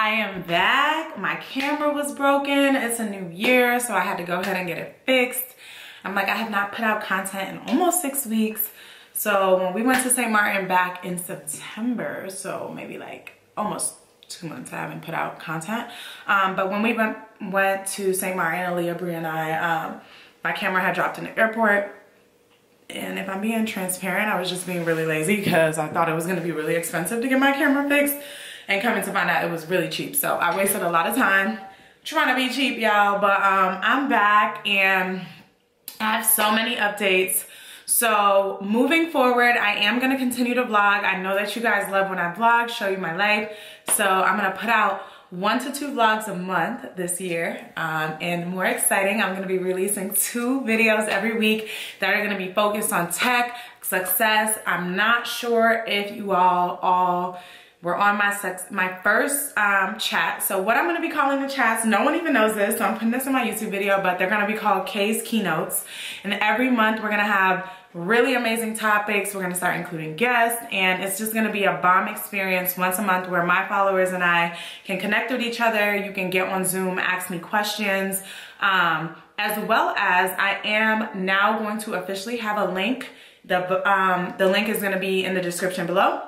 I am back. My camera was broken. It's a new year, so I had to go ahead and get it fixed. I'm like, I have not put out content in almost 6 weeks. So when we went to St. Martin back in September, so maybe like almost 2 months, I haven't put out content. But when we went to St. Martin, Aaliyah, Brie, and I, my camera had dropped in the airport. And if I'm being transparent, I was just being really lazy because I thought it was gonna be really expensive to get my camera fixed. And coming to find out it was really cheap. So I wasted a lot of time trying to be cheap, y'all. But I'm back and I have so many updates. So moving forward, I am gonna continue to vlog. I know that you guys love when I vlog, show you my life. So I'm gonna put out 1 to 2 vlogs a month this year. And more exciting, I'm gonna be releasing 2 videos every week that are gonna be focused on tech, success. I'm not sure if you all were on my first chat. So what I'm gonna be calling the chats, no one even knows this, so I'm putting this in my YouTube video, but they're gonna be called Kay's Keynotes. And every month we're gonna have really amazing topics. We're gonna start including guests, and it's just gonna be a bomb experience once a month where my followers and I can connect with each other. You can get on Zoom, ask me questions, as well as I am now going to officially have a link. The link is gonna be in the description below.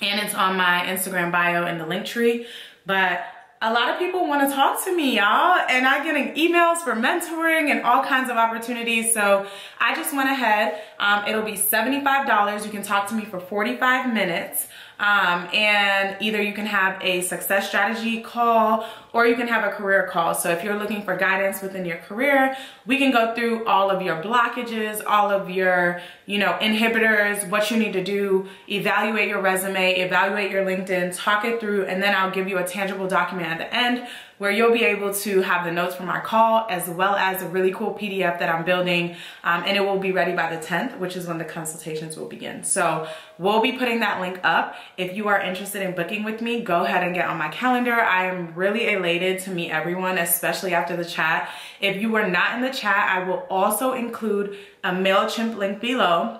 And it's on my Instagram bio in the link tree. But a lot of people want to talk to me, y'all. And I'm getting emails for mentoring and all kinds of opportunities. So I just went ahead. It'll be $75. You can talk to me for 45 minutes. And either you can have a success strategy call or you can have a career call. So if you're looking for guidance within your career, we can go through all of your blockages, all of your, inhibitors, what you need to do, evaluate your resume, evaluate your LinkedIn, talk it through, and then I'll give you a tangible document at the end where you'll be able to have the notes from our call as well as a really cool PDF that I'm building, and it will be ready by the 10th, which is when the consultations will begin. So we'll be putting that link up. If you are interested in booking with me, go ahead and get on my calendar. I am really elated to meet everyone, especially after the chat. If you were not in the chat, I will also include a MailChimp link below.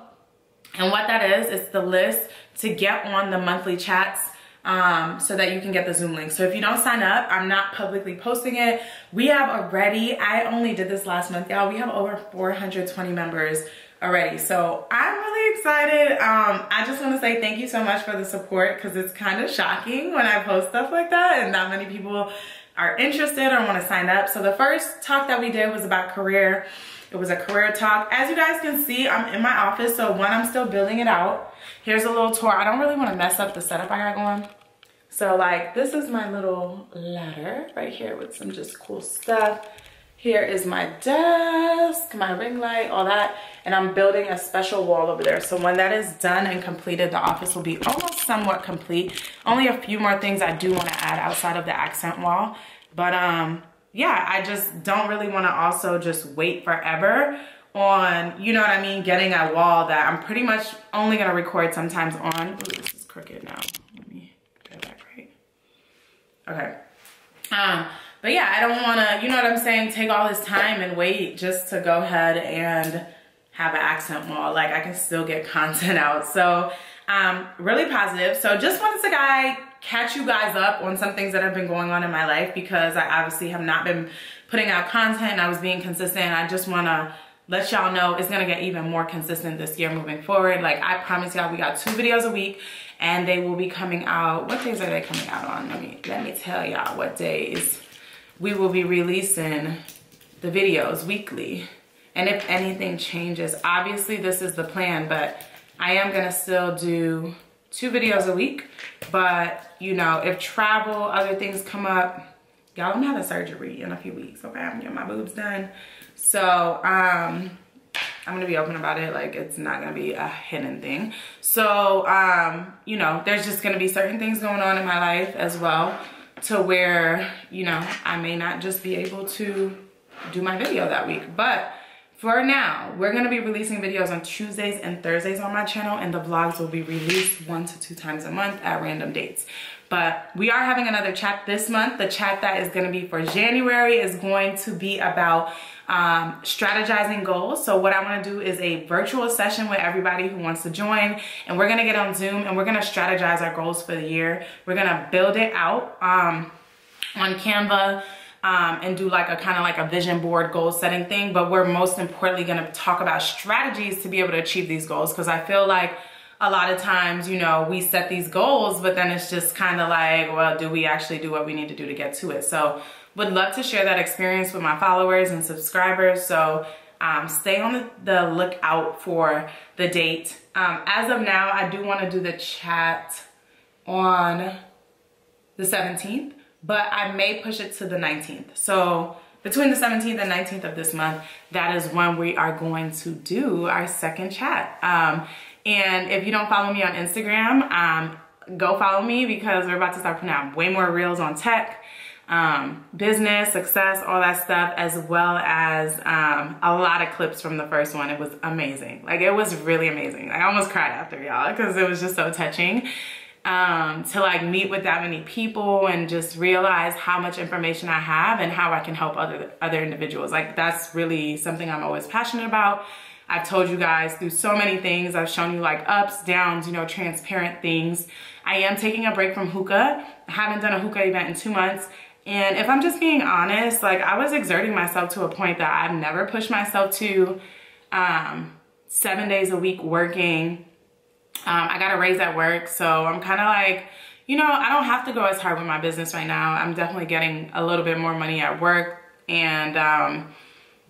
And what that is, it's the list to get on the monthly chats so that you can get the Zoom link. So if you don't sign up, I'm not publicly posting it. We have already, I only did this last month, y'all. We have over 420 members already. So I'm really excited. I just want to say thank you so much for the support because it's kind of shocking when I post stuff like that and that many people are interested or want to sign up. So the first talk that we did was about career. It was a career talk. As you guys can see, I'm in my office. So one, I'm still building it out. Here's a little tour. I don't really want to mess up the setup I got going. So like, this is my little ladder right here with some just cool stuff. Here is my desk, my ring light, all that. And I'm building a special wall over there. So when that is done and completed, the office will be almost somewhat complete. Only a few more things I do want to add outside of the accent wall. But yeah, I just don't really want to also just wait forever on, you know what I mean, getting a wall that I'm pretty much only going to record sometimes on. Ooh, this is crooked now. Let me get it back right. Okay. But yeah, I don't want to, you know what I'm saying, take all this time and wait just to go ahead and have an accent wall. Like, I can still get content out. So really positive. So just wanted to catch you guys up on some things that have been going on in my life because I obviously have not been putting out content and I was being consistent. I just want to let y'all know it's going to get even more consistent this year moving forward. Like, I promise y'all, we got 2 videos a week and they will be coming out. What days are they coming out on? Let me tell y'all what days. We will be releasing the videos weekly. And if anything changes, obviously this is the plan, but I am gonna still do 2 videos a week. But if travel, other things come up, y'all, I'm having surgery in a few weeks, okay? I'm getting my boobs done. So I'm gonna be open about it. Like, it's not gonna be a hidden thing. So, there's just gonna be certain things going on in my life as well to where, I may not just be able to do my video that week. But for now, we're gonna be releasing videos on Tuesdays and Thursdays on my channel, and the vlogs will be released 1 to 2 times a month at random dates. But we are having another chat this month. The chat that is gonna be for January is going to be about strategizing goals. So what I wanna do is a virtual session with everybody who wants to join, and we're gonna get on Zoom and we're gonna strategize our goals for the year. We're gonna build it out. on Canva and do like a kind of like a vision board goal setting thing. But we're most importantly going to talk about strategies to be able to achieve these goals, because I feel like a lot of times, you know, we set these goals, but then it's just kind of like, well, do we actually do what we need to do to get to it? So would love to share that experience with my followers and subscribers. So stay on the lookout for the date. As of now, I do want to do the chat on the 17th, but I may push it to the 19th. So between the 17th and 19th of this month, that is when we are going to do our second chat. And if you don't follow me on Instagram, go follow me, because we're about to start putting out way more reels on tech, business, success, all that stuff, as well as a lot of clips from the first one. It was amazing. Like, it was really amazing. Like, I almost cried after, y'all, because it was just so touching to like meet with that many people and just realize how much information I have and how I can help other individuals. Like, that's really something I'm always passionate about. I've told you guys through so many things. I've shown you like ups, downs, you know, transparent things. I am taking a break from Hookah. I haven't done a Hookah event in 2 months. And if I'm just being honest, like, I was exerting myself to a point that I've never pushed myself to. 7 days a week working. I got a raise at work. So I'm kind of like, you know, I don't have to go as hard with my business right now. I'm definitely getting a little bit more money at work. And,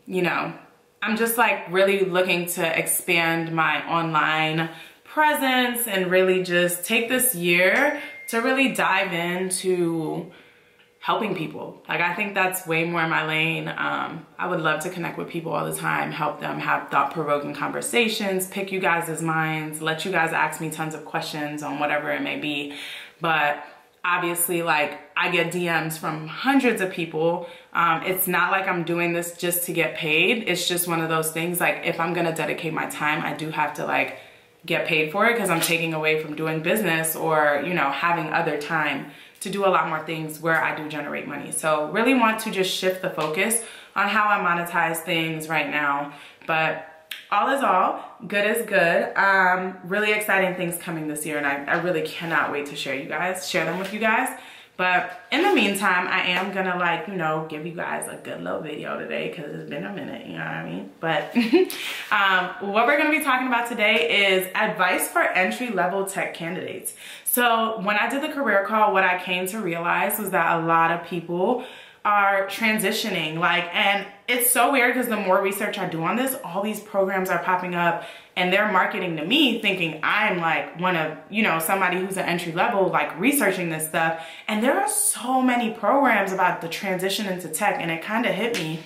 you know, I'm just like really looking to expand my online presence and really just take this year to really dive into helping people. Like, I think that's way more in my lane. I would love to connect with people all the time, help them have thought-provoking conversations, pick you guys' minds, let you guys ask me tons of questions on whatever it may be. But obviously, like, I get DMs from hundreds of people. It's not like I'm doing this just to get paid. It's just one of those things, like, if I'm gonna dedicate my time, I do have to like get paid for it, because I'm taking away from doing business or, you know, having other time to do a lot more things where I do generate money. So really want to just shift the focus on how I monetize things right now. But all is all, good is good. Really exciting things coming this year, and I really cannot wait to share them with you guys. But in the meantime, I am gonna, like, you know, give you guys a good little video today, because it's been a minute, you know what I mean? But what we're gonna be talking about today is advice for entry-level tech candidates. So when I did the career call, what I came to realize was that a lot of people are transitioning, like, and it's so weird because the more research I do on this, all these programs are popping up and they're marketing to me thinking I'm like one of, you know, somebody who's an entry level, like researching this stuff. And there are so many programs about the transition into tech, and it kind of hit me,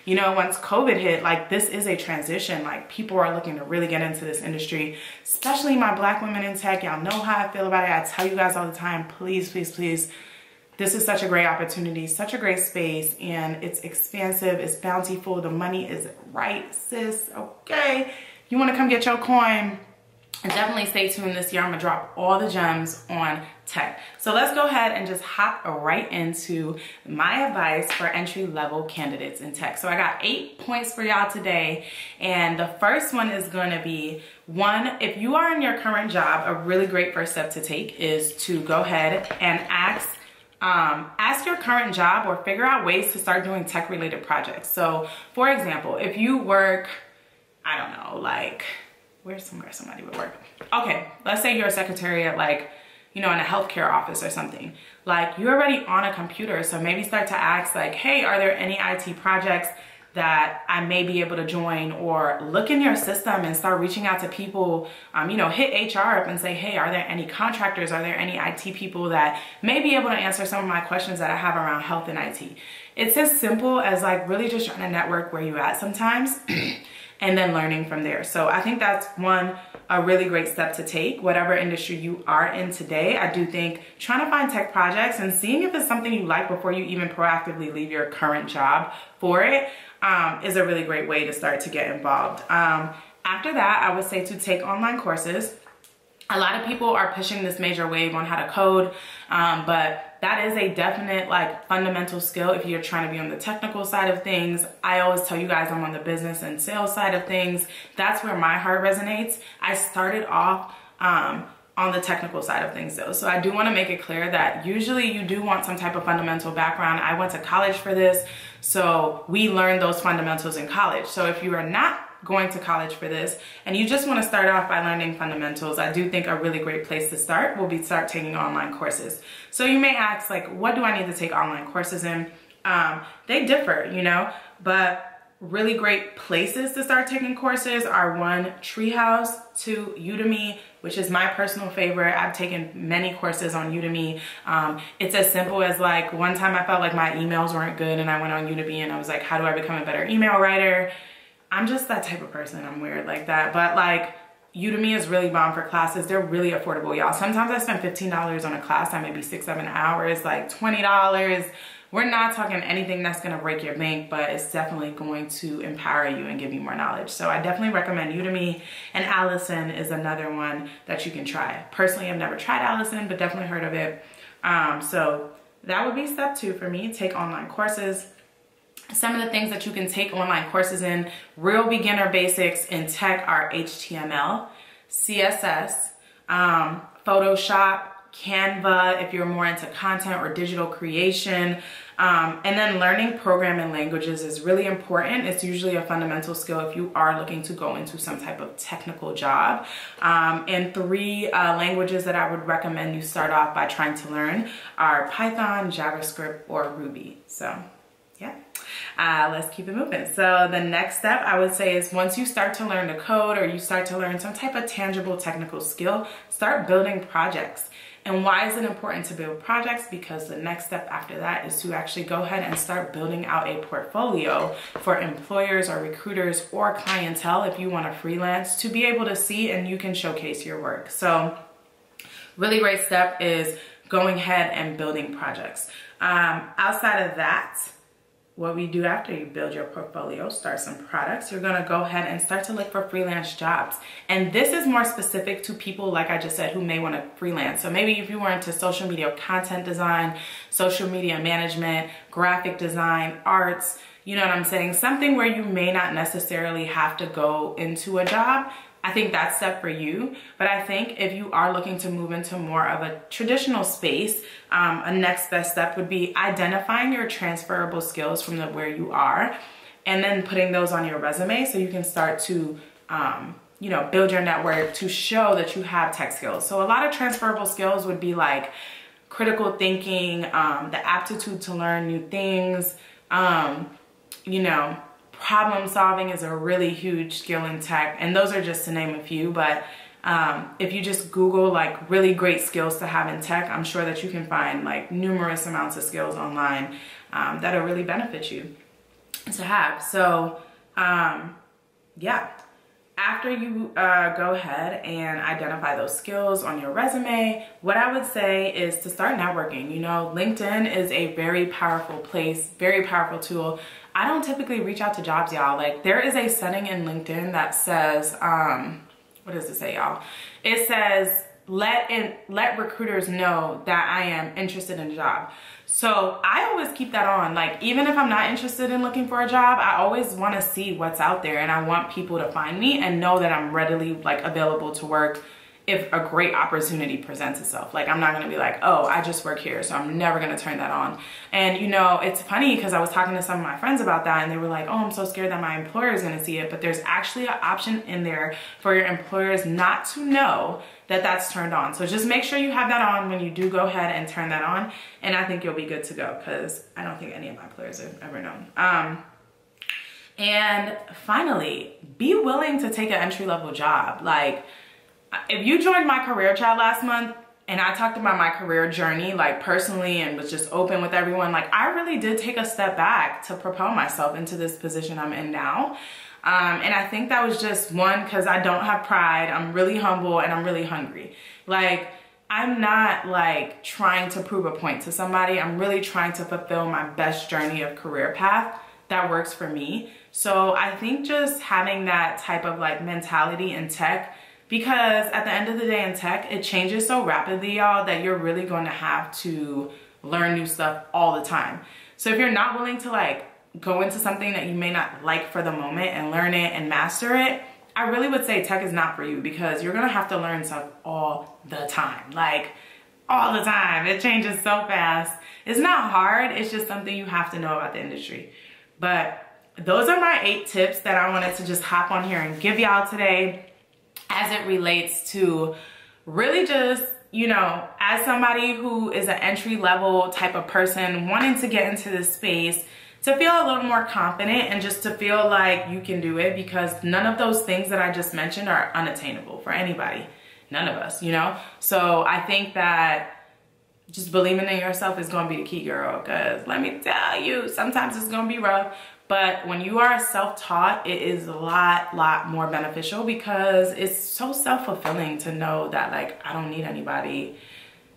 you know, once COVID hit, like, this is a transition. Like, people are looking to really get into this industry, especially my Black women in tech. Y'all know how I feel about it. I tell you guys all the time, please, please, please. This is such a great opportunity, such a great space, and it's expansive, it's bountiful, the money is right, sis, okay? You wanna come get your coin? Definitely stay tuned this year. I'm gonna drop all the gems on tech. So let's go ahead and just hop right into my advice for entry-level candidates in tech. So I got 8 points for y'all today. And the first one is gonna be, one, if you are in your current job, a really great first step to take is to go ahead and ask your current job or figure out ways to start doing tech-related projects. So for example, if you work, I don't know, like, where's somewhere somebody would work? Okay, let's say you're a secretary at, like, you know, in a healthcare office or something. Like, you're already on a computer, so maybe start to ask, like, hey, are there any IT projects that I may be able to join? Or look in your system and start reaching out to people, you know, hit HR up and say, hey, are there any contractors? Are there any IT people that may be able to answer some of my questions that I have around health and IT? It's as simple as, like, really just trying to network where you at sometimes and then learning from there. So I think that's a really great step to take, whatever industry you are in today. I do think trying to find tech projects and seeing if it's something you like before you even proactively leave your current job for it is a really great way to start to get involved. After that, I would say to take online courses. A lot of people are pushing this major wave on how to code, but that is a definite, like, fundamental skill if you're trying to be on the technical side of things. I always tell you guys I'm on the business and sales side of things. That's where my heart resonates. I started off on the technical side of things though. So I do want to make it clear that usually you do want some type of fundamental background. I went to college for this, so we learned those fundamentals in college. So if you are not going to college for this and you just want to start off by learning fundamentals, I do think a really great place to start will be start taking online courses. So you may ask, like, what do I need to take online courses in? They differ, you know, but really great places to start taking courses are 1, Treehouse, 2, Udemy, which is my personal favorite. I've taken many courses on Udemy. It's as simple as, like, one time I felt like my emails weren't good and I went on Udemy and I was like, how do I become a better email writer? I'm just that type of person. I'm weird like that. But like, Udemy is really bomb for classes. They're really affordable, y'all. Sometimes I spend $15 on a class. That may be 6-7 hours, like $20. We're not talking anything that's gonna break your bank, but it's definitely going to empower you and give you more knowledge. So I definitely recommend Udemy, and Allison is another one that you can try. Personally, I've never tried Allison, but definitely heard of it. So that would be step 2 for me, take online courses. Some of the things that you can take online courses in, real beginner basics in tech, are HTML, CSS, Photoshop, Canva if you're more into content or digital creation. And then learning programming languages is really important. It's usually a fundamental skill if you are looking to go into some type of technical job. And 3 languages that I would recommend you start off by trying to learn are Python, JavaScript, or Ruby. So yeah. Let's keep it moving. So the next step I would say is, once you start to learn to code or you start to learn some type of tangible technical skill, start building projects. And why is it important to build projects? Because the next step after that is to actually go ahead and start building out a portfolio for employers or recruiters or clientele, if you want to freelance, to be able to see and you can showcase your work. So really great step is going ahead and building projects. Outside of that, what we do after you build your portfolio, start some products, you're gonna go ahead and start to look for freelance jobs. And this is more specific to people, like I just said, who may wanna freelance. So maybe if you were into social media content design, social media management, graphic design, arts, you know what I'm saying? Something where you may not necessarily have to go into a job. I think that's step for you. But I think if you are looking to move into more of a traditional space, a next best step would be identifying your transferable skills from where you are, and then putting those on your resume so you can start to you know, build your network to show that you have tech skills. So a lot of transferable skills would be like critical thinking, the aptitude to learn new things, you know, problem solving is a really huge skill in tech, and those are just to name a few. But if you just Google like really great skills to have in tech, I'm sure that you can find like numerous amounts of skills online that'll really benefit you to have. So yeah, after you go ahead and identify those skills on your resume, what I would say is to start networking. You know, LinkedIn is a very powerful place, very powerful tool. I don't typically reach out to jobs, y'all. Like, there is a setting in LinkedIn that says, what does it say, y'all? It says, let recruiters know that I am interested in a job. So I always keep that on. Like, even if I'm not interested in looking for a job, I always want to see what's out there, and I want people to find me and know that I'm readily like available to work if a great opportunity presents itself. Like, I'm not gonna be like, oh, I just work here, so I'm never gonna turn that on. And you know, it's funny because I was talking to some of my friends about that, and they were like, oh, I'm so scared that my employer is gonna see it. But there's actually an option in there for your employers not to know that that's turned on. So just make sure you have that on when you do go ahead and turn that on, and I think you'll be good to go, because I don't think any of my employers have ever known. And finally, be willing to take an entry-level job. Like, if you joined my career chat last month and I talked about my career journey, like personally, and was just open with everyone, like I really did take a step back to propel myself into this position I'm in now. And I think that was just one, because I don't have pride, I'm really humble, and I'm really hungry. Like, I'm not like trying to prove a point to somebody. I'm really trying to fulfill my best journey of career path that works for me. So I think just having that type of like mentality in tech, because at the end of the day in tech, it changes so rapidly, y'all, that you're really going to have to learn new stuff all the time. So if you're not willing to like go into something that you may not like for the moment and learn it and master it, I really would say tech is not for you because you're gonna have to learn stuff all the time. Like, all the time. It changes so fast. It's not hard, it's just something you have to know about the industry. But those are my 8 tips that I wanted to just hop on here and give y'all today as it relates to really just, you know, as somebody who is an entry-level type of person wanting to get into this space, to feel a little more confident and just to feel like you can do it, because none of those things that I just mentioned are unattainable for anybody. None of us, you know? So I think that just believing in yourself is gonna be the key, girl, because let me tell you, sometimes it's gonna be rough, but when you are self-taught, it is a lot more beneficial because it's so self-fulfilling to know that, like, I don't need anybody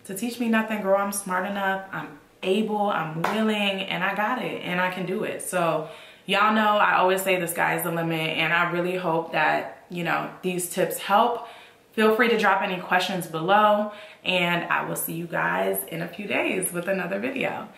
to teach me nothing, girl. I'm smart enough, I'm able, I'm willing, and I got it, and I can do it. So y'all know I always say the sky's the limit, and I really hope that, you know, these tips help. Feel free to drop any questions below, and I will see you guys in a few days with another video.